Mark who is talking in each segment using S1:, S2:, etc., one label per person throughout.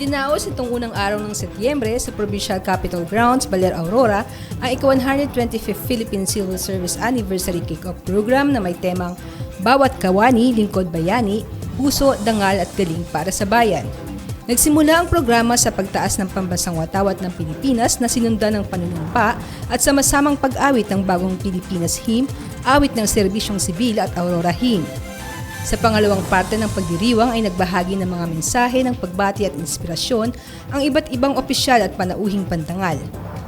S1: Idinaos itong unang araw ng Setyembre sa Provincial Capitol Grounds, Baler, Aurora, ang ika-125th Philippine Civil Service Anniversary Kick-Off Program na may temang Bawat Kawani, Lingkod Bayani, Puso, Dangal at Galing para sa Bayan. Nagsimula ang programa sa pagtaas ng pambansang watawat ng Pilipinas na sinundan ng panunumpa at sama-samang pag-awit ng Bagong Pilipinas Hymn, awit ng Serbisyong Sibil at Aurora Hymn. Sa pangalawang parte ng pagdiriwang ay nagbahagi ng mga mensahe ng pagbati at inspirasyon ang iba't ibang opisyal at panauhing pantangal.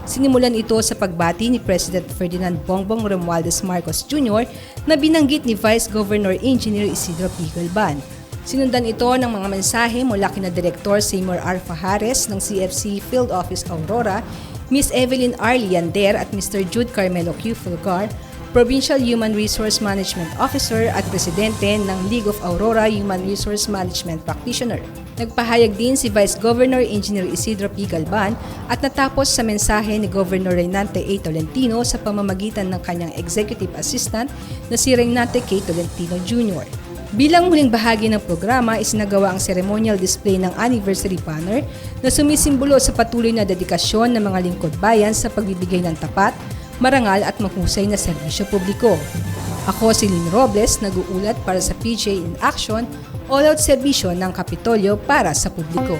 S1: Sinimulan ito sa pagbati ni President Ferdinand Bongbong Romualdez Marcos Jr. na binanggit ni Vice Governor Engineer Isidro P. Galban. Sinundan ito ng mga mensahe mula kina Director Seymour R. Fajares ng CFC Field Office Aurora, Ms. Evelyn R. Liander at Mr. Jude Carmelo Q. Fulgar, Provincial Human Resource Management Officer at Presidente ng League of Aurora Human Resource Management Practitioner. Nagpahayag din si Vice Governor Engineer Isidro P. Galban at natapos sa mensahe ni Governor Reynante A. Tolentino sa pamamagitan ng kanyang Executive Assistant na si Reynante K. Tolentino Jr. Bilang huling bahagi ng programa, isinagawa ang ceremonial display ng anniversary banner na sumisimbolo sa patuloy na dedikasyon ng mga lingkod bayan sa pagbibigay ng tapat, marangal at mahusay na serbisyo publiko. Ako si Lynn Robles, nag-uulat para sa PJ in Action, all-out serbisyo ng Kapitolyo para sa publiko.